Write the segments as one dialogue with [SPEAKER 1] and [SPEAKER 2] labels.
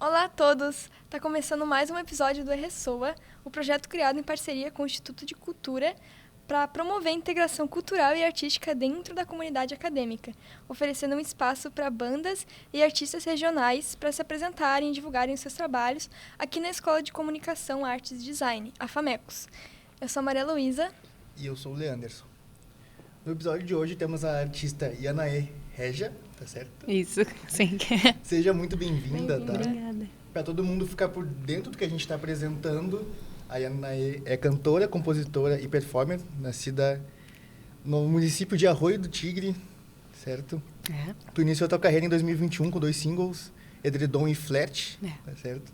[SPEAKER 1] Olá a todos! Está começando mais um episódio do RSOA, o projeto criado em parceria com o Instituto de Cultura para promover a integração cultural e artística dentro da comunidade acadêmica, oferecendo um espaço para bandas e artistas regionais para se apresentarem e divulgarem os seus trabalhos aqui na Escola de Comunicação, Artes e Design, a FAMECOS. Eu sou a Maria Luísa.
[SPEAKER 2] E eu sou o Leanderson. No episódio de hoje temos a artista Yanaê Regia, tá certo?
[SPEAKER 3] Isso, sim.
[SPEAKER 2] Seja muito bem-vinda, tá?
[SPEAKER 3] Obrigada.
[SPEAKER 2] Para todo mundo ficar por dentro do que a gente está apresentando, a Yanaê é cantora, compositora e performer, nascida no município de Arroio do Tigre, certo?
[SPEAKER 3] É.
[SPEAKER 2] Tu iniciou tua carreira em 2021 com 2 singles, Edredom e Flat, tá certo?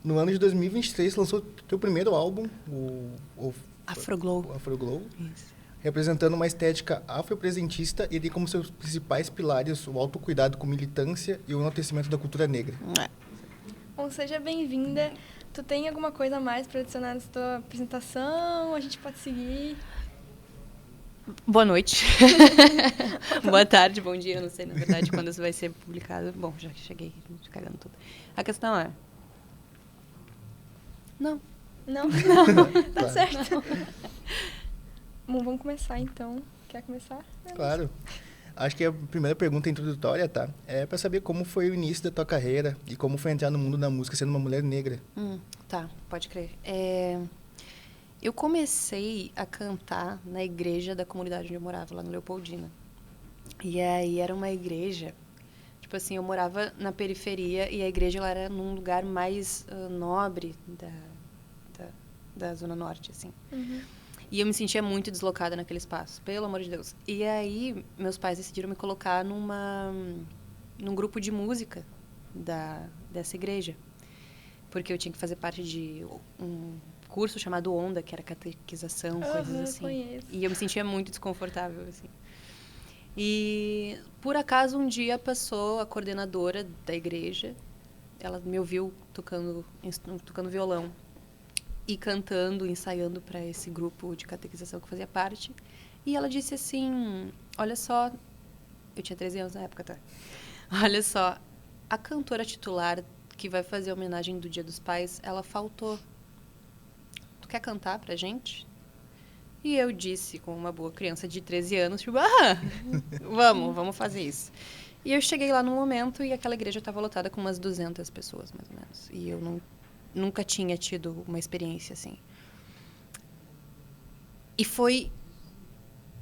[SPEAKER 2] No ano de 2023 lançou teu primeiro álbum, o
[SPEAKER 3] Afroglow.
[SPEAKER 2] O Afroglow.
[SPEAKER 3] Isso.
[SPEAKER 2] Representando uma estética afropresentista e tem como seus principais pilares o autocuidado com militância e o enaltecimento da cultura negra.
[SPEAKER 1] Bom, seja bem-vinda. Tu tem alguma coisa a mais para adicionar na tua apresentação? A gente pode seguir.
[SPEAKER 3] Boa noite. Boa tarde, bom dia. Eu não sei, na verdade, quando isso vai ser publicado. Bom, já cheguei cagando tudo. A questão é... Não.
[SPEAKER 1] Tá certo. Bom, vamos começar então. Quer começar?
[SPEAKER 2] Claro. Acho que a primeira pergunta introdutória, tá? É para saber como foi o início da tua carreira e como foi entrar no mundo da música sendo uma mulher negra.
[SPEAKER 3] Tá, pode crer. Eu comecei a cantar na igreja da comunidade onde eu morava, lá no Leopoldina. E aí era uma igreja... Tipo assim, eu morava na periferia e a igreja ela era num lugar mais nobre da Zona Norte, assim.
[SPEAKER 1] Uhum.
[SPEAKER 3] E eu me sentia muito deslocada naquele espaço, pelo amor de Deus. E aí, meus pais decidiram me colocar num grupo de música dessa igreja. Porque eu tinha que fazer parte de um curso chamado Onda, que era catequização, coisas assim.
[SPEAKER 1] Conheço.
[SPEAKER 3] E eu me sentia muito desconfortável, assim. E, por acaso, um dia passou a coordenadora da igreja. Ela me ouviu tocando violão. E cantando, ensaiando para esse grupo de catequização que eu fazia parte. E ela disse assim, olha só... Eu tinha 13 anos na época, tá? Olha só, a cantora titular que vai fazer a homenagem do Dia dos Pais, ela faltou. Tu quer cantar pra gente? E eu disse, com uma boa criança de 13 anos, tipo, vamos fazer isso. E eu cheguei lá no momento e aquela igreja estava lotada com umas 200 pessoas, mais ou menos. E eu nunca tinha tido uma experiência assim. E foi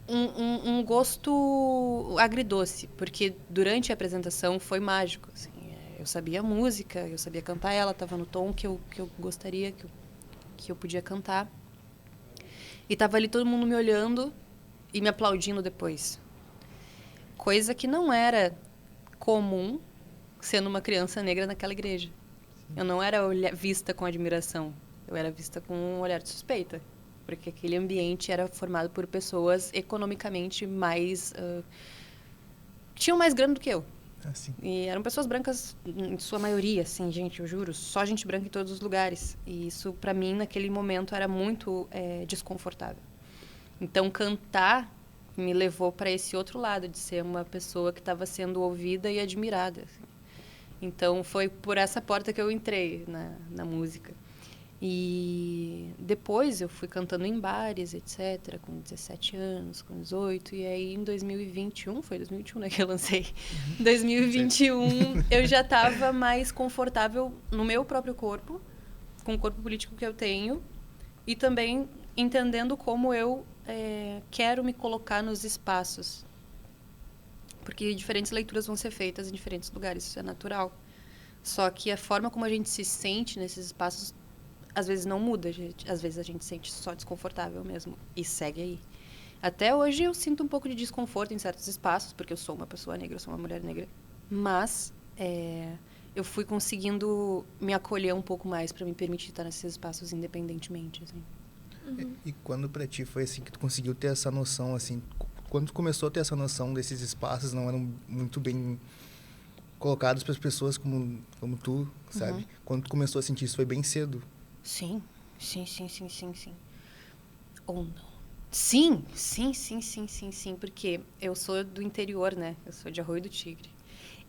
[SPEAKER 3] um gosto agridoce, porque durante a apresentação foi mágico. Assim. Eu sabia a música, eu sabia cantar ela, estava no tom que eu gostaria, que eu podia cantar. E estava ali todo mundo me olhando e me aplaudindo depois. Coisa que não era comum sendo uma criança negra naquela igreja. Eu não era vista com admiração, eu era vista com um olhar de suspeita, porque aquele ambiente era formado por pessoas economicamente mais... tinham mais grana do que eu.
[SPEAKER 2] Assim.
[SPEAKER 3] E eram pessoas brancas, em sua maioria, assim, gente, eu juro, só gente branca em todos os lugares. E isso, para mim, naquele momento, era muito desconfortável. Então, cantar me levou para esse outro lado, de ser uma pessoa que estava sendo ouvida e admirada, assim. Então, foi por essa porta que eu entrei na música. E depois eu fui cantando em bares, etc., com 17 anos, com 18. E aí, em 2021, foi 2021, né, que eu lancei. Em 2021, eu já estava mais confortável no meu próprio corpo, com o corpo político que eu tenho, e também entendendo como eu quero me colocar nos espaços. Porque diferentes leituras vão ser feitas em diferentes lugares, isso é natural. Só que a forma como a gente se sente nesses espaços, às vezes não muda. Às vezes a gente se sente só desconfortável mesmo. E segue aí. Até hoje eu sinto um pouco de desconforto em certos espaços, porque eu sou uma pessoa negra, eu sou uma mulher negra. Mas eu fui conseguindo me acolher um pouco mais para me permitir estar nesses espaços independentemente, assim.
[SPEAKER 1] Uhum.
[SPEAKER 2] E quando pra ti foi assim que tu conseguiu ter essa noção, assim, quando tu começou a ter essa noção desses espaços não eram muito bem colocados para as pessoas como tu, sabe?
[SPEAKER 3] Uhum.
[SPEAKER 2] Quando tu começou a sentir isso foi bem cedo.
[SPEAKER 3] Sim. Ou não. Sim, porque eu sou do interior, né? Eu sou de Arroio do Tigre.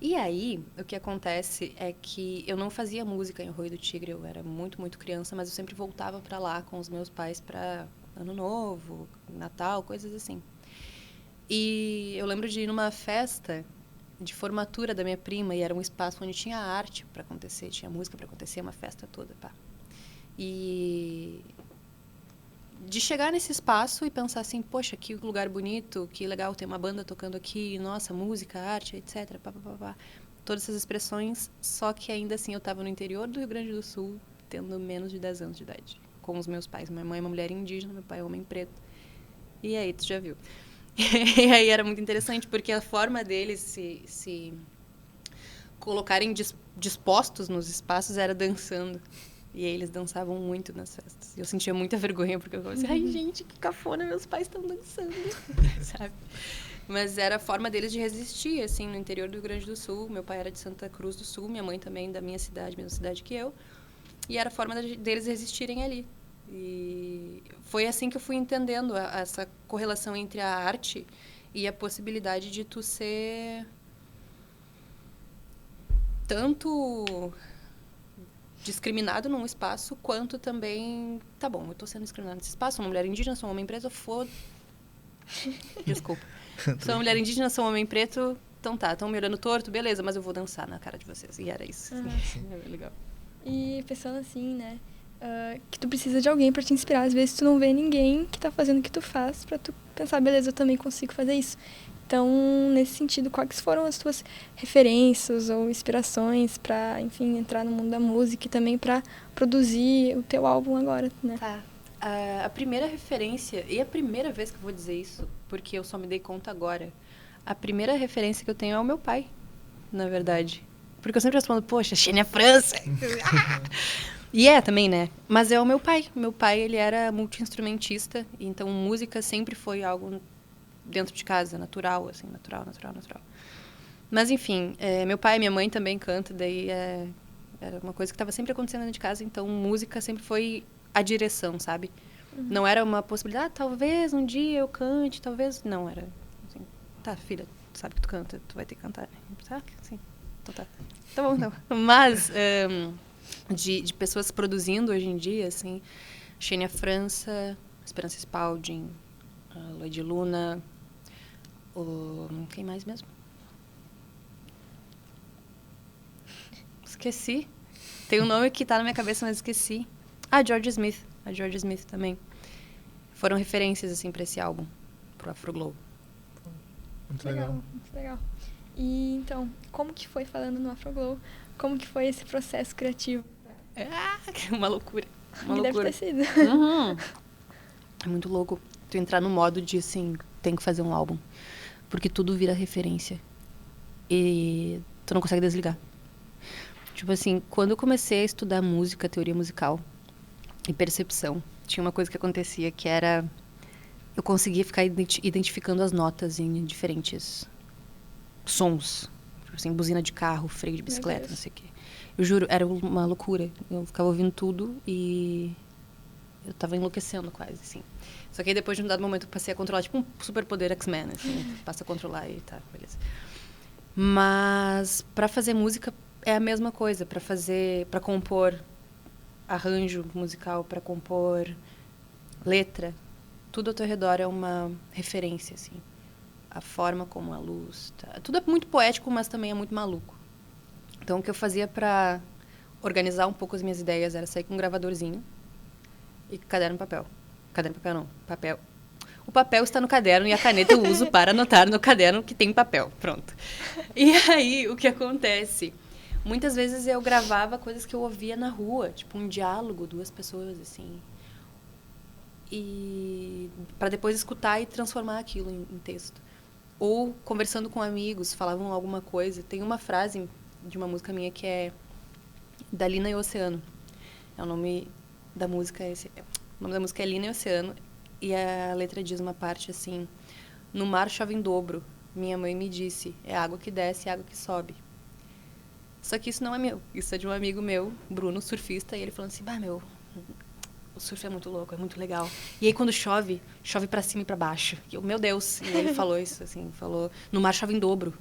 [SPEAKER 3] E aí, o que acontece é que eu não fazia música em Arroio do Tigre, eu era muito, muito criança, mas eu sempre voltava para lá com os meus pais para Ano Novo, Natal, coisas assim. E eu lembro de ir numa festa de formatura da minha prima, e era um espaço onde tinha arte para acontecer, tinha música para acontecer, uma festa toda, pá. E de chegar nesse espaço e pensar assim, poxa, que lugar bonito, que legal, tem uma banda tocando aqui, nossa, música, arte, etc, pá, pá, pá, pá. Todas essas expressões, só que ainda assim eu estava no interior do Rio Grande do Sul, tendo menos de 10 anos de idade, com os meus pais. Minha mãe é uma mulher indígena, meu pai é um homem preto. E aí, tu já viu. E aí era muito interessante, porque a forma deles se colocarem dispostos nos espaços era dançando. E aí eles dançavam muito nas festas. E eu sentia muita vergonha, porque eu falava assim, ai, gente, que cafona, meus pais estão dançando, sabe? Mas era a forma deles de resistir, assim, no interior do Rio Grande do Sul. Meu pai era de Santa Cruz do Sul, minha mãe também da minha cidade, mesma cidade que eu. E era a forma deles resistirem ali. E foi assim que eu fui entendendo essa correlação entre a arte e a possibilidade de tu ser tanto discriminado num espaço, quanto também... Tá bom, eu tô sendo discriminada nesse espaço, sou uma mulher indígena, sou um homem preto, Desculpa. Sou uma mulher indígena, sou um homem preto, então tá, estão me olhando torto, beleza, mas eu vou dançar na cara de vocês. E era isso. Assim. É legal.
[SPEAKER 1] E pensando assim, né, que tu precisa de alguém pra te inspirar. Às vezes tu não vê ninguém que tá fazendo o que tu faz pra tu pensar, beleza, eu também consigo fazer isso. Então, nesse sentido, quais foram as tuas referências ou inspirações para, enfim, entrar no mundo da música e também para produzir o teu álbum agora, né?
[SPEAKER 3] Tá. A primeira referência, e a primeira vez que eu vou dizer isso, porque eu só me dei conta agora, a primeira referência que eu tenho é o meu pai, na verdade. Porque eu sempre respondo, poxa, Xênia França! E também, né? Mas é o meu pai. Meu pai, ele era multi-instrumentista, então música sempre foi algo dentro de casa, natural, assim, natural. Mas, enfim, meu pai e minha mãe também cantam, daí era uma coisa que estava sempre acontecendo dentro de casa, então música sempre foi a direção, sabe? Uhum. Não era uma possibilidade, talvez um dia eu cante, talvez... Não, era assim, tá, filha, tu sabe que tu canta, tu vai ter que cantar, né? Tá, sim, então tá. Tá bom, então. Mas, de pessoas produzindo hoje em dia, assim, Xênia França, Esperança Spalding, Lloyd Luna... Quem mais mesmo? Esqueci. Tem um nome que tá na minha cabeça, mas esqueci. George Smith. A George Smith também. Foram referências, assim, pra esse álbum. Pro Afroglow.
[SPEAKER 2] Muito legal.
[SPEAKER 1] Muito legal. E, então, como que foi, falando no Afroglow, como que foi esse processo criativo?
[SPEAKER 3] Uma loucura.
[SPEAKER 1] Deve ter sido.
[SPEAKER 3] Uhum. É muito louco tu entrar no modo de, assim, tem que fazer um álbum. Porque tudo vira referência. E tu não consegue desligar. Tipo assim, quando eu comecei a estudar música, teoria musical e percepção, tinha uma coisa que acontecia que era... Eu conseguia ficar identificando as notas em diferentes sons. Tipo assim, buzina de carro, freio de bicicleta, não sei o quê. Eu juro, era uma loucura. Eu ficava ouvindo tudo e... eu tava enlouquecendo quase, assim. Só que aí depois de um dado momento eu passei a controlar, tipo um superpoder X-Men, assim. Passa a controlar e tá, beleza. Mas pra fazer música é a mesma coisa. Pra compor arranjo musical, pra compor letra, tudo ao teu redor é uma referência, assim. A forma como a luz... Tá. Tudo é muito poético, mas também é muito maluco. Então o que eu fazia pra organizar um pouco as minhas ideias era sair com um gravadorzinho e caderno e papel. Caderno e papel não, papel. O papel está no caderno e a caneta eu uso para anotar no caderno que tem papel. Pronto. E aí, o que acontece? Muitas vezes eu gravava coisas que eu ouvia na rua, tipo um diálogo, duas pessoas, assim. E para depois escutar e transformar aquilo em texto. Ou conversando com amigos, falavam alguma coisa. Tem uma frase de uma música minha que é da Lina e Oceano. É o nome da música, o nome da música é Lina e Oceano, e a letra diz uma parte assim: no mar chove em dobro, minha mãe me disse, é água que desce, é água que sobe. Só que isso não é meu, isso é de um amigo meu, Bruno, surfista, e ele falando assim, o surf é muito louco, é muito legal. E aí quando chove pra cima e pra baixo. E eu, meu Deus, e ele falou isso, assim, falou, no mar chove em dobro.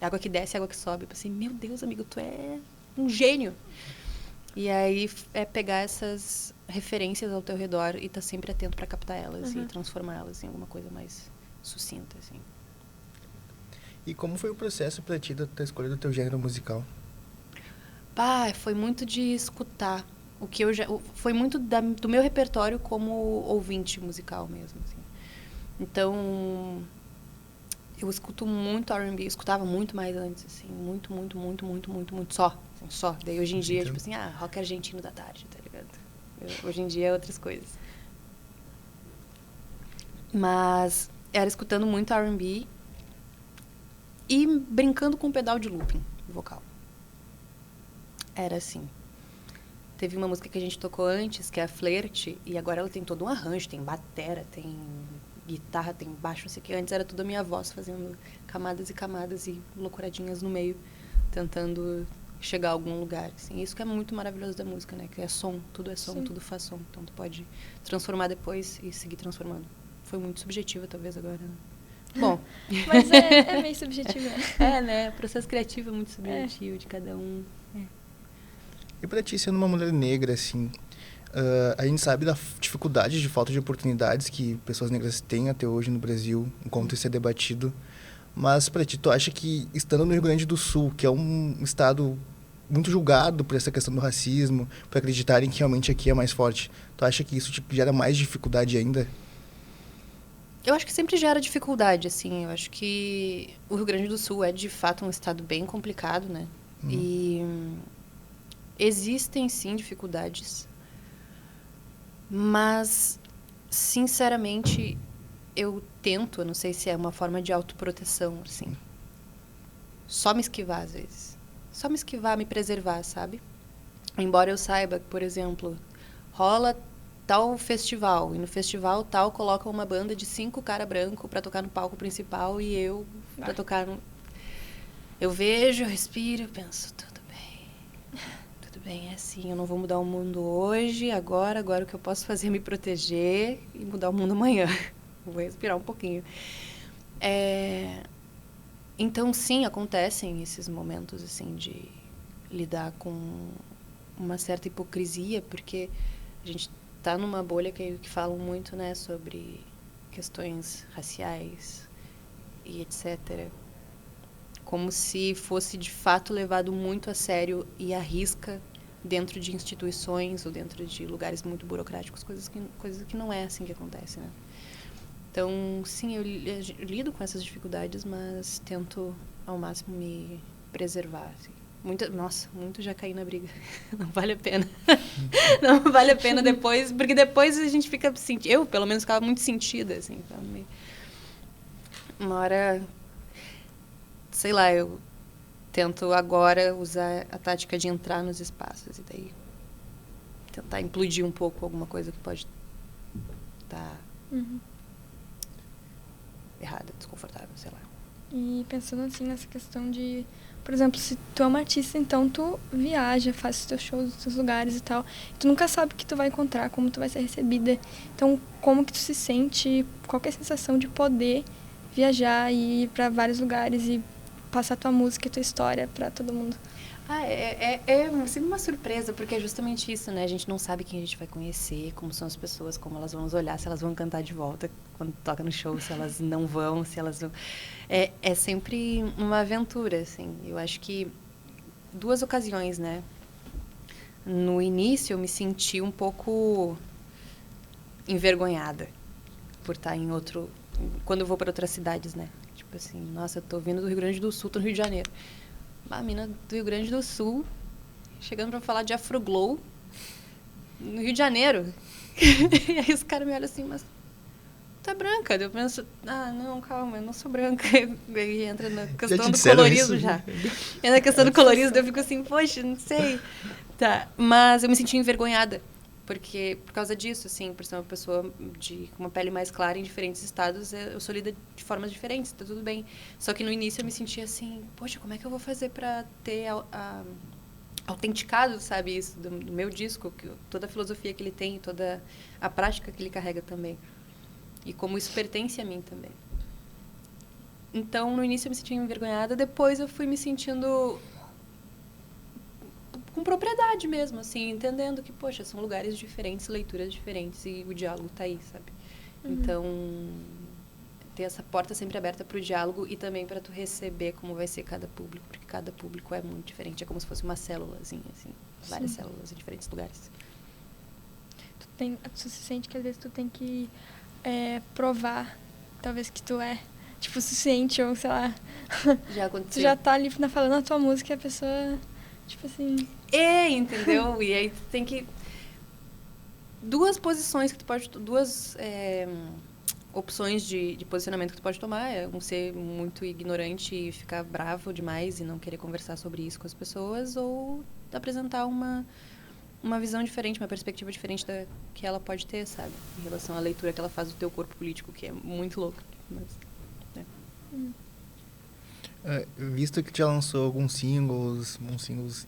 [SPEAKER 3] água que desce, água que sobe. Eu pensei, meu Deus, amigo, tu é um gênio. E aí é pegar essas referências ao teu redor e estar sempre atento para captar elas e transformá-las em alguma coisa mais sucinta, assim.
[SPEAKER 2] E como foi o processo para ti da escolha do teu gênero musical?
[SPEAKER 3] Foi muito de escutar. O que eu já, foi muito do meu repertório como ouvinte musical mesmo, assim. Então, eu escuto muito R&B, eu escutava muito mais antes, assim, muito só, assim, só. Daí hoje em dia, tipo assim, rock argentino da tarde, tá ligado? Hoje em dia é outras coisas. Mas era escutando muito R&B e brincando com o pedal de looping vocal. Era assim. Teve uma música que a gente tocou antes, que é a Flerte, e agora ela tem todo um arranjo, tem batera, tem guitarra, tem baixo, não sei o que. Antes era tudo a minha voz, fazendo camadas e camadas e loucuradinhas no meio, tentando chegar a algum lugar. Assim. Isso que é muito maravilhoso da música, né? Que é som, tudo é som, tudo faz som. Então tu pode transformar depois e seguir transformando. Foi muito subjetiva, talvez, agora, né? Bom.
[SPEAKER 1] Mas é meio subjetivo, né?
[SPEAKER 3] Né? O processo criativo é muito subjetivo de cada um.
[SPEAKER 2] E pra ti, sendo uma mulher negra, assim, a gente sabe da dificuldade de falta de oportunidades que pessoas negras têm até hoje no Brasil, enquanto isso é debatido. Mas pra ti, tu acha que, estando no Rio Grande do Sul, que é um estado muito julgado por essa questão do racismo, por acreditarem que realmente aqui é mais forte, tu acha que isso gera mais dificuldade ainda?
[SPEAKER 3] Eu acho que sempre gera dificuldade, assim. Eu acho que o Rio Grande do Sul é, de fato, um estado bem complicado, né? E existem, sim, dificuldades. Mas, sinceramente, eu tento, não sei se é uma forma de autoproteção, assim. Só me esquivar, às vezes. Só me esquivar, me preservar, sabe? Embora eu saiba que, por exemplo, rola tal festival, e no festival tal colocam uma banda de 5 cara branco para tocar no palco principal e eu para tocar no... Eu vejo, eu respiro, eu penso, tudo bem, é assim, eu não vou mudar o mundo hoje, agora o que eu posso fazer é me proteger e mudar o mundo amanhã. Vou respirar um pouquinho. Então, sim, acontecem esses momentos, assim, de lidar com uma certa hipocrisia, porque a gente está numa bolha que falam muito, né, sobre questões raciais e etc. Como se fosse, de fato, levado muito a sério e à risca dentro de instituições ou dentro de lugares muito burocráticos, coisas que não é assim que acontece, né? Então, sim, eu lido com essas dificuldades, mas tento ao máximo me preservar, assim. Muito já caí na briga. Não vale a pena. Não vale a pena depois, porque depois a gente fica eu, pelo menos, ficava muito sentida, assim. Uma hora, sei lá, eu tento agora usar a tática de entrar nos espaços e daí tentar implodir um pouco alguma coisa que pode estar errada, desconfortável, sei lá.
[SPEAKER 1] E pensando assim nessa questão de, por exemplo, se tu é uma artista, então tu viaja, faz os teus shows nos teus lugares e tal, e tu nunca sabe o que tu vai encontrar, como tu vai ser recebida. Então, como que tu se sente, qual que é a sensação de poder viajar e ir para vários lugares e passar tua música e tua história para todo mundo?
[SPEAKER 3] É sempre uma surpresa, porque é justamente isso, né? A gente não sabe quem a gente vai conhecer, como são as pessoas, como elas vão nos olhar, se elas vão cantar de volta quando toca no show, se elas não vão, se elas vão... É sempre uma aventura, assim. Eu acho que 2 ocasiões, né? No início, eu me senti um pouco envergonhada por estar em outro... Quando eu vou para outras cidades, né? Tipo assim, nossa, eu tô vindo do Rio Grande do Sul, tô no Rio de Janeiro. Uma mina do Rio Grande do Sul, chegando para falar de Afroglow, no Rio de Janeiro. E aí os caras me olham assim, mas tu é branca? Eu penso, não, calma, eu não sou branca. E aí entra na questão do colorismo já. Entra na questão do colorismo, eu fico assim, poxa, não sei. Tá, mas eu me senti envergonhada. Porque, por causa disso, assim, por ser uma pessoa com uma pele mais clara em diferentes estados, eu sou lida de formas diferentes, tá tudo bem. Só que no início eu me sentia assim, poxa, como é que eu vou fazer para ter autenticado, sabe, isso do meu disco, toda a filosofia que ele tem, toda a prática que ele carrega também. E como isso pertence a mim também. Então, no início eu me sentia envergonhada, depois eu fui me sentindo com propriedade mesmo, assim, entendendo que, poxa, são lugares diferentes, leituras diferentes e o diálogo tá aí, sabe? Então, ter essa porta sempre aberta para o diálogo e também para tu receber como vai ser cada público, porque cada público é muito diferente, é como se fosse uma célulazinha, assim, várias células em diferentes lugares.
[SPEAKER 1] Tu se sente que às vezes tu tem que provar, talvez que tu é, tipo, suficiente, ou sei lá.
[SPEAKER 3] Já aconteceu.
[SPEAKER 1] Tu já tá ali falando a tua música e a pessoa, tipo assim...
[SPEAKER 3] Entendeu? E aí tu tem que... Duas posições que tu pode... Duas opções de posicionamento que tu pode tomar. É um ser muito ignorante e ficar bravo demais e não querer conversar sobre isso com as pessoas, ou apresentar uma visão diferente, uma perspectiva diferente da que ela pode ter, sabe? Em relação à leitura que ela faz do teu corpo político, que é muito louco. Mas,
[SPEAKER 2] visto que já lançou alguns singles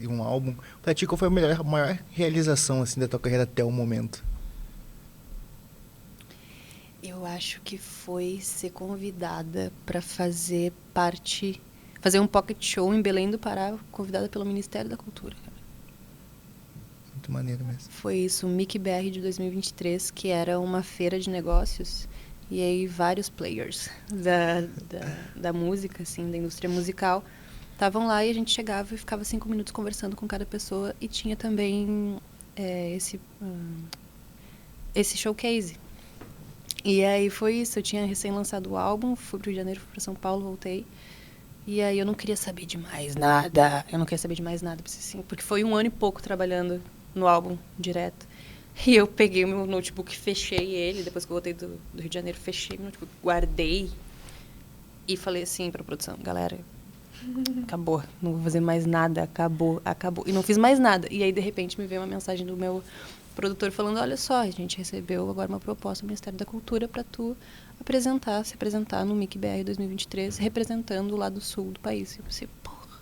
[SPEAKER 2] e um álbum, pra ti, qual foi a maior realização assim, da tua carreira até o momento?
[SPEAKER 3] eu acho que foi ser convidada para fazer um pocket show em Belém do Pará, convidada pelo Ministério da Cultura.
[SPEAKER 2] Muito maneiro mesmo.
[SPEAKER 3] Foi isso, o MIC BR de 2023, que era uma feira de negócios, e aí vários players da música, assim, da indústria musical, estavam lá, e a gente chegava e ficava 5 minutos conversando com cada pessoa, e tinha também esse showcase. E aí foi isso, eu tinha recém lançado o álbum, fui pro Rio de Janeiro, fui pra São Paulo, voltei. E aí eu não queria saber de mais nada, porque foi 1 ano e pouco trabalhando no álbum direto. E eu peguei o meu notebook, fechei ele, depois que eu voltei do Rio de Janeiro, fechei meu notebook, guardei e falei assim pra produção, galera, acabou, não vou fazer mais nada, acabou. E não fiz mais nada. E aí, de repente, me veio uma mensagem do meu produtor falando, olha só, a gente recebeu agora uma proposta do Ministério da Cultura para tu se apresentar no MIC BR 2023, representando o lado sul do país. E eu pensei, porra.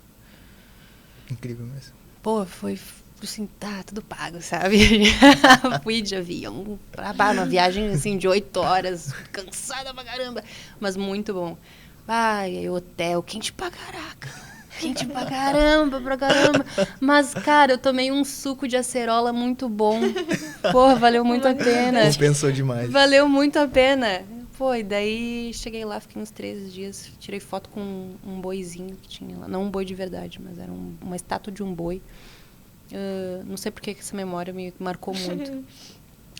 [SPEAKER 2] Incrível mesmo.
[SPEAKER 3] Pô, foi assim, tá, tudo pago, sabe? Fui de avião, uma viagem assim de 8 horas, cansada pra caramba, mas muito bom. Ai, aí hotel, quente pra caraca. Quente pra caramba. Mas, cara, eu tomei um suco de acerola muito bom. Porra, valeu muito a pena.
[SPEAKER 2] Compensou demais.
[SPEAKER 3] Valeu muito a pena. Pô, e daí cheguei lá, fiquei uns 13 dias, tirei foto com um boizinho que tinha lá. Não um boi de verdade, mas era uma estátua de um boi. Não sei por que essa memória me marcou muito.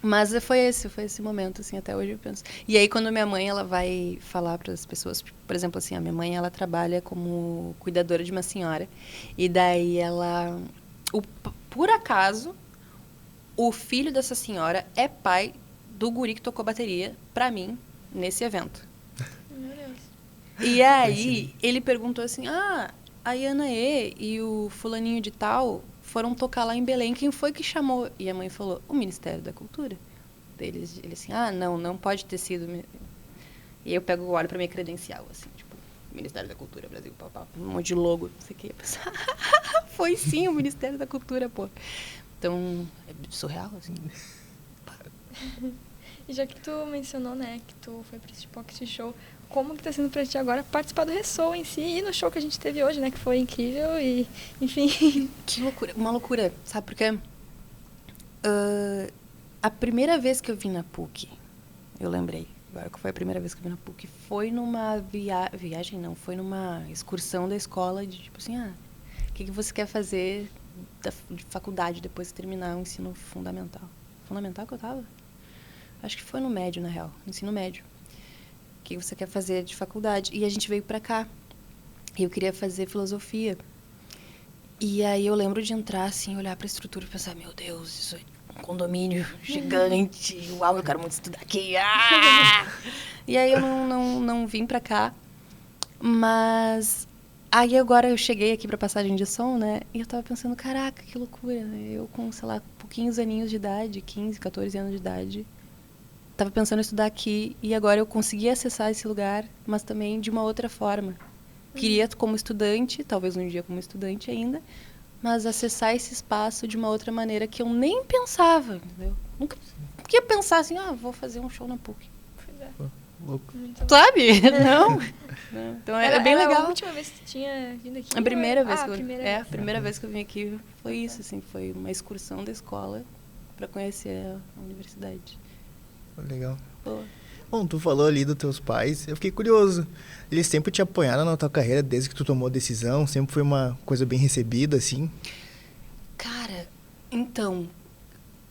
[SPEAKER 3] Mas foi esse momento, assim, até hoje eu penso. E aí, quando minha mãe, ela vai falar para as pessoas, por exemplo, assim, a minha mãe, ela trabalha como cuidadora de uma senhora, e daí por acaso, o filho dessa senhora é pai do guri que tocou bateria pra mim nesse evento.
[SPEAKER 1] Meu Deus.
[SPEAKER 3] E aí, ele perguntou assim, a Ana e o fulaninho de tal foram tocar lá em Belém, quem foi que chamou? E a mãe falou, o Ministério da Cultura. Ele assim, não pode ter sido. E aí eu olho pra minha credencial, assim, tipo, Ministério da Cultura, Brasil, um monte de logo, não sei o que. Eu pensei, foi sim o Ministério da Cultura, pô. Então, é surreal, assim.
[SPEAKER 1] E já que tu mencionou, né, que tu foi pra esse pocket show, como que tá sendo pra ti agora participar do Ressoa em si e no show que a gente teve hoje, né, que foi incrível e, enfim...
[SPEAKER 3] Que loucura, uma loucura, sabe por quê? A primeira vez que eu vim na PUC, eu lembrei, agora que foi a primeira vez que eu vim na PUC, foi numa foi numa excursão da escola de tipo assim, o que você quer fazer de faculdade depois de terminar o ensino fundamental? Fundamental que eu tava? Acho que foi no médio, na real, ensino médio. O que você quer fazer de faculdade? E a gente veio pra cá. E eu queria fazer filosofia. E aí eu lembro de entrar, assim, olhar pra estrutura e pensar, meu Deus, isso é um condomínio gigante. Uau, eu quero muito estudar aqui. E aí eu não vim pra cá. Mas aí agora eu cheguei aqui pra passagem de som, né? E eu tava pensando, caraca, que loucura. Eu com, sei lá, pouquinhos aninhos de idade, 15, 14 anos de idade, tava pensando em estudar aqui e agora eu consegui acessar esse lugar, mas também de uma outra forma. Queria como estudante, talvez um dia como estudante ainda, mas acessar esse espaço de uma outra maneira que eu nem pensava, entendeu? Nunca ia pensar assim, vou fazer um show na PUC.
[SPEAKER 1] Pois é.
[SPEAKER 2] Louco.
[SPEAKER 1] Muito
[SPEAKER 3] Sabe? Não. Então é bem
[SPEAKER 1] era
[SPEAKER 3] legal.
[SPEAKER 1] a última vez que tu tinha vindo aqui?
[SPEAKER 3] A primeira vez
[SPEAKER 1] Ah,
[SPEAKER 3] que eu...
[SPEAKER 1] primeira
[SPEAKER 3] a
[SPEAKER 1] vez.
[SPEAKER 3] primeira vez que eu vim aqui foi isso, assim. Foi uma excursão da escola pra conhecer a universidade.
[SPEAKER 2] Legal.
[SPEAKER 3] Boa.
[SPEAKER 2] Bom, tu falou ali dos teus pais, eu fiquei curioso. Eles sempre te apoiaram na tua carreira desde que tu tomou a decisão? Sempre foi uma coisa bem recebida, assim?
[SPEAKER 3] Cara, então,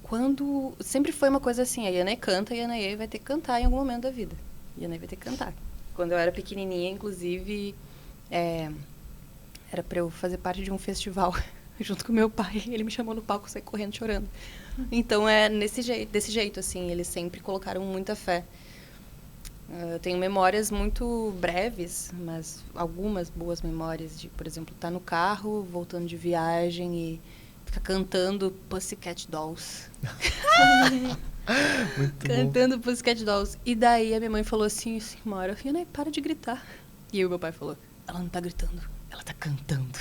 [SPEAKER 3] quando... Sempre foi uma coisa assim, a Yana canta e a Yanaê vai ter que cantar em algum momento da vida. A Yanaê vai ter que cantar. Quando eu era pequenininha, inclusive, era pra eu fazer parte de um festival junto com meu pai. Ele me chamou no palco e saí correndo chorando. Então, desse jeito, assim, eles sempre colocaram muita fé. Eu tenho memórias muito breves, mas algumas boas memórias de, por exemplo, estar no carro, voltando de viagem e ficar cantando Pussycat Dolls.
[SPEAKER 2] Muito
[SPEAKER 3] Cantando Pussycat Dolls. E daí a minha mãe falou assim, uma hora, Fiona, para de gritar. E aí o meu pai falou, ela não tá gritando, ela tá cantando.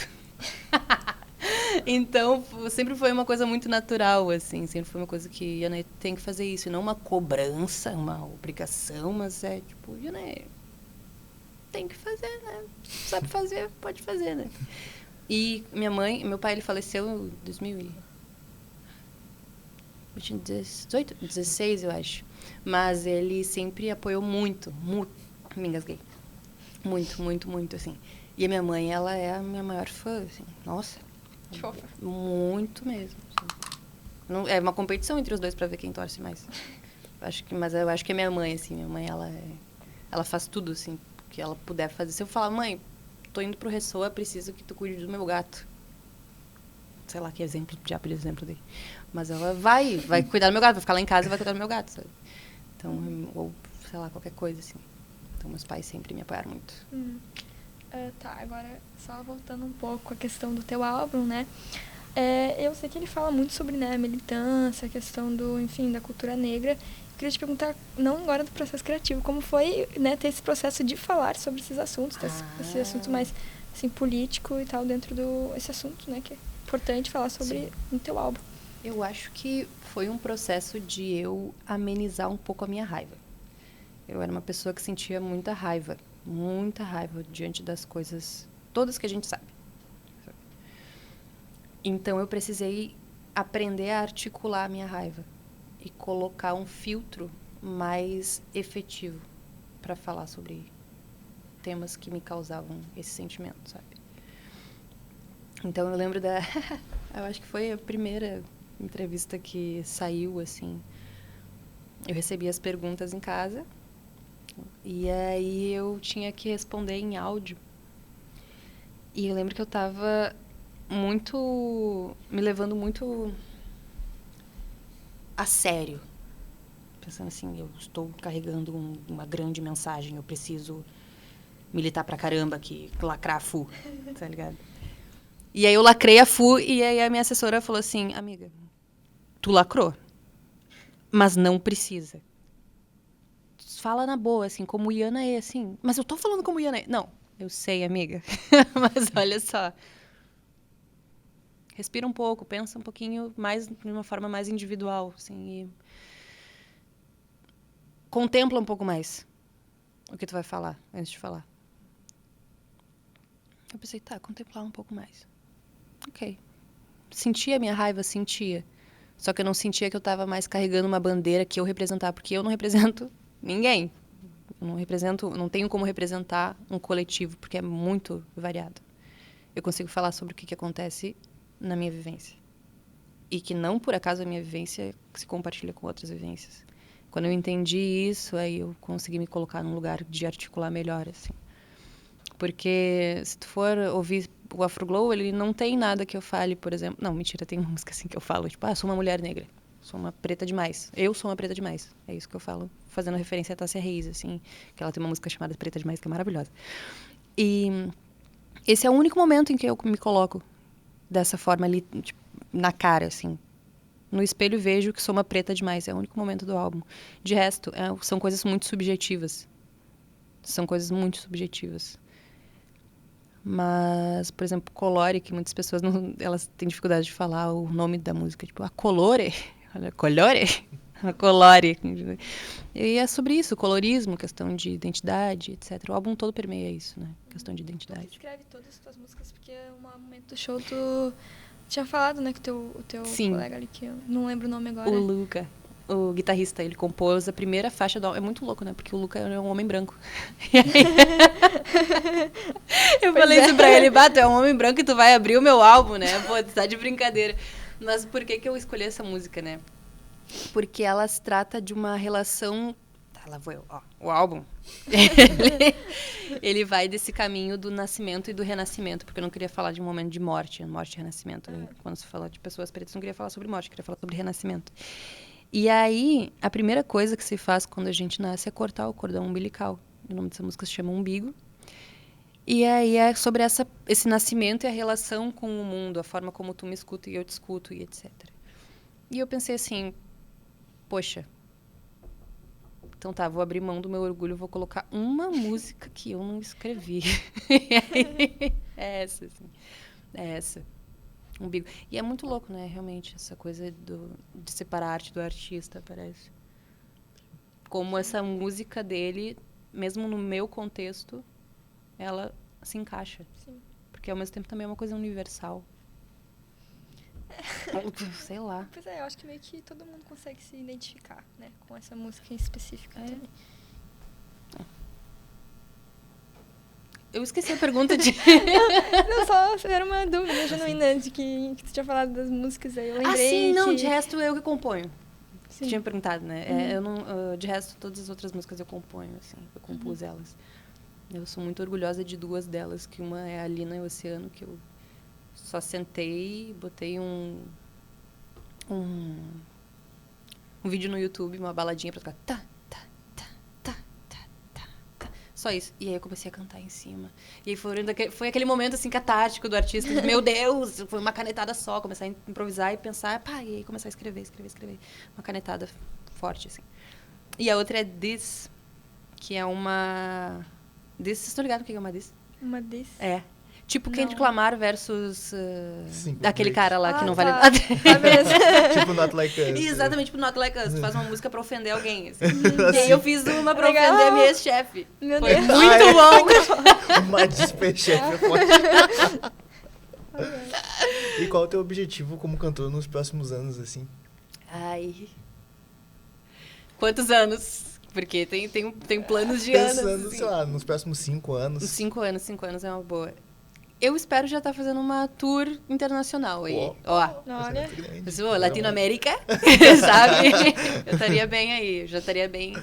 [SPEAKER 3] Então, sempre foi uma coisa muito natural, assim. Sempre foi uma coisa que, Yana, tem que fazer isso. E não uma cobrança, uma obrigação, mas é tipo, Yana, tem que fazer, né? Sabe fazer, pode fazer, né? E meu pai, ele faleceu em 2016, eu acho. Mas ele sempre apoiou muito, me engasguei. Muito, muito, muito, assim. E a minha mãe, ela é a minha maior fã, assim. Nossa.
[SPEAKER 1] Que fofa.
[SPEAKER 3] Muito mesmo. Assim. Não, é uma competição entre os dois pra ver quem torce mais. Mas eu acho que é minha mãe, assim. Minha mãe, ela faz tudo, assim, que ela puder fazer. Se eu falar, mãe, tô indo pro Ressoa, preciso que tu cuide do meu gato. Sei lá que exemplo, diabo de exemplo dele. Mas ela vai cuidar do meu gato, vai ficar lá em casa e vai cuidar do meu gato, sabe? Então, ou, sei lá, qualquer coisa, assim. Então, meus pais sempre me apoiaram muito.
[SPEAKER 1] Tá, agora só voltando um pouco à questão do teu álbum, né? Eu sei que ele fala muito sobre, né, a militância, a questão enfim, da cultura negra. Eu queria te perguntar, não agora do processo criativo, como foi, né, ter esse processo de falar sobre esses assuntos, esse assunto mais, assim, político e tal, dentro esse assunto, né, que é importante falar sobre no teu álbum.
[SPEAKER 3] Eu acho que foi um processo de eu amenizar um pouco a minha raiva. Eu era uma pessoa que sentia muita raiva diante das coisas todas que a gente sabe. Então eu precisei aprender a articular a minha raiva e colocar um filtro mais efetivo para falar sobre temas que me causavam esse sentimento, sabe? Então eu lembro eu acho que foi a primeira entrevista que saiu, assim. Eu recebi as perguntas em casa e aí eu tinha que responder em áudio. E eu lembro que eu tava me levando muito a sério. Pensando assim, eu estou carregando uma grande mensagem, eu preciso militar pra caramba aqui, lacrar a FU, tá ligado? E aí eu lacrei a FU e aí a minha assessora falou assim, amiga, tu lacrou, mas não precisa. Fala na boa, assim, como Yana é, assim. Mas eu tô falando como Yana é. Não, eu sei, amiga. Mas olha só. Respira um pouco, pensa um pouquinho mais, de uma forma mais individual, assim, e contempla um pouco mais o que tu vai falar, antes de falar. Eu pensei, tá, contemplar um pouco mais. Ok. Sentia a minha raiva? Sentia. Só que eu não sentia que eu tava mais carregando uma bandeira que eu representava, porque eu não represento ninguém. Eu não tenho como representar um coletivo, porque é muito variado. Eu consigo falar sobre o que acontece na minha vivência. E que não, por acaso, a minha vivência se compartilha com outras vivências. Quando eu entendi isso, aí eu consegui me colocar num lugar de articular melhor, assim. Porque se tu for ouvir o Afroglow, ele não tem nada que eu fale, por exemplo... Não, mentira, tem música assim que eu falo, tipo, sou uma mulher negra. Sou uma preta demais. Eu sou uma preta demais. É isso que eu falo, fazendo referência a Tássia Reis, assim. Que ela tem uma música chamada Preta Demais, que é maravilhosa. E esse é o único momento em que eu me coloco dessa forma ali, tipo, na cara, assim. No espelho vejo que sou uma preta demais. É o único momento do álbum. De resto, são coisas muito subjetivas. São coisas muito subjetivas. Mas, por exemplo, Colore, que muitas pessoas elas têm dificuldade de falar o nome da música. Tipo, a Colore. Olha, Colore. A Colore. E é sobre isso, colorismo, questão de identidade, etc. O álbum todo permeia isso, né? Questão de
[SPEAKER 1] Tu
[SPEAKER 3] identidade.
[SPEAKER 1] escreve todas as tuas músicas, porque um momento do show tu tinha falado, né, que o teu
[SPEAKER 3] Sim.
[SPEAKER 1] colega ali, que eu não lembro o nome agora.
[SPEAKER 3] O Luca, o guitarrista, ele compôs a primeira faixa do álbum. É muito louco, né? Porque o Luca é um homem branco. E aí... eu falei isso pra ele, tu é um homem branco e tu vai abrir o meu álbum, né? Pô, tu tá de brincadeira. Mas por que eu escolhi essa música, né? Porque ela se trata de uma relação... Tá, lá vou eu. Ó, o álbum. ele vai desse caminho do nascimento e do renascimento, porque eu não queria falar de um momento de morte e renascimento. Quando se fala de pessoas pretas, eu não queria falar sobre morte, eu queria falar sobre renascimento. E aí, a primeira coisa que se faz quando a gente nasce é cortar o cordão umbilical. O nome dessa música se chama Umbigo. E aí é sobre esse nascimento e a relação com o mundo, a forma como tu me escuta e eu te escuto e etc. E eu pensei assim, poxa, então tá, vou abrir mão do meu orgulho, vou colocar uma música que eu não escrevi. É essa, assim. É essa. Umbigo. E é muito louco, né, realmente, essa coisa de separar a arte do artista, parece. Como essa música dele, mesmo no meu contexto, ela se encaixa.
[SPEAKER 1] Sim.
[SPEAKER 3] Porque ao mesmo tempo também é uma coisa universal. Sei lá.
[SPEAKER 1] Pois é, eu acho que meio que todo mundo consegue se identificar, né, com essa música em específico também.
[SPEAKER 3] Eu esqueci a pergunta de...
[SPEAKER 1] Não, só era uma dúvida genuína de que tu tinha falado das músicas aí. Eu lembrei
[SPEAKER 3] sim, não,
[SPEAKER 1] que...
[SPEAKER 3] de resto eu que componho.
[SPEAKER 1] Sim.
[SPEAKER 3] Você tinha perguntado, né? Eu não, de resto, todas as outras músicas eu componho, assim. Eu compus elas. Eu sou muito orgulhosa de duas delas, que uma é a Lina e o Oceano, que eu só sentei, botei um vídeo no YouTube, uma baladinha pra tocar. Tá, tá, tá, tá, tá, tá, tá. Só isso. E aí eu comecei a cantar em cima. E aí foi aquele momento, assim, catártico do artista. Meu Deus! Foi uma canetada só. Começar a improvisar e pensar, pá, e aí começar a escrever. Uma canetada forte, assim. E a outra é This, que é uma... This, vocês estão ligados o que é uma This?
[SPEAKER 1] Uma desse?
[SPEAKER 3] É. Tipo
[SPEAKER 1] Não.
[SPEAKER 3] Kendrick Lamar versus
[SPEAKER 2] Sim,
[SPEAKER 3] daquele cara lá que não vale
[SPEAKER 1] tá.
[SPEAKER 3] nada.
[SPEAKER 1] Tá mesmo.
[SPEAKER 2] Tipo Not Like Us.
[SPEAKER 3] Exatamente, tipo Not Like Us. Tu faz uma música pra ofender alguém. Assim.
[SPEAKER 2] Assim.
[SPEAKER 3] E aí eu fiz uma pra
[SPEAKER 1] Legal.
[SPEAKER 3] ofender a minha ex-chefe.
[SPEAKER 1] Meu
[SPEAKER 3] Foi
[SPEAKER 1] Deus.
[SPEAKER 3] muito bom.
[SPEAKER 2] Uma despechefe forte. E qual é o teu objetivo como cantor nos próximos anos, assim?
[SPEAKER 3] Ai. Quantos anos? Porque tem planos de
[SPEAKER 2] Pensando,
[SPEAKER 3] anos. Assim.
[SPEAKER 2] sei lá, nos próximos 5 anos.
[SPEAKER 3] 5 anos é uma boa. Eu espero já estar fazendo uma tour internacional aí. Ó.
[SPEAKER 1] Olha.
[SPEAKER 3] Pessoal, Latinoamérica, sabe? Eu estaria bem aí, já estaria bem.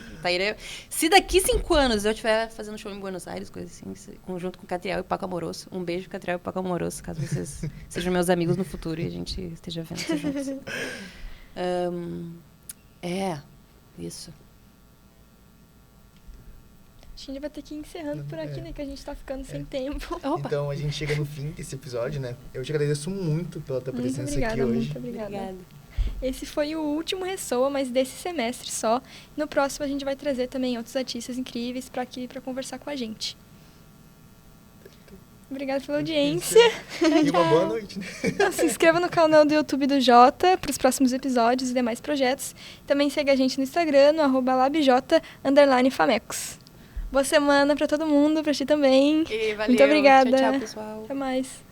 [SPEAKER 3] Se daqui 5 anos eu estiver fazendo show em Buenos Aires, coisa assim, junto com Catriel e Paco Amoroso. Um beijo, Catriel e Paco Amoroso, caso vocês sejam meus amigos no futuro e a gente esteja vendo isso juntos. Isso.
[SPEAKER 1] A gente vai ter que ir encerrando por aqui, né? Que a gente tá ficando sem tempo.
[SPEAKER 3] Opa.
[SPEAKER 2] Então a gente chega no fim desse episódio, né? Eu te agradeço muito pela tua presença aqui hoje.
[SPEAKER 1] Muito obrigada. Esse foi o último Ressoa, mas desse semestre só. No próximo a gente vai trazer também outros artistas incríveis para aqui para conversar com a gente. Obrigada pela audiência.
[SPEAKER 2] E uma boa noite, né?
[SPEAKER 1] Se inscreva no canal do YouTube do Jota para os próximos episódios e demais projetos. Também segue a gente no Instagram, no @labj_famecos. Boa semana para todo mundo, para ti também.
[SPEAKER 3] E valeu.
[SPEAKER 1] Muito obrigada.
[SPEAKER 3] Tchau, pessoal.
[SPEAKER 1] Até mais.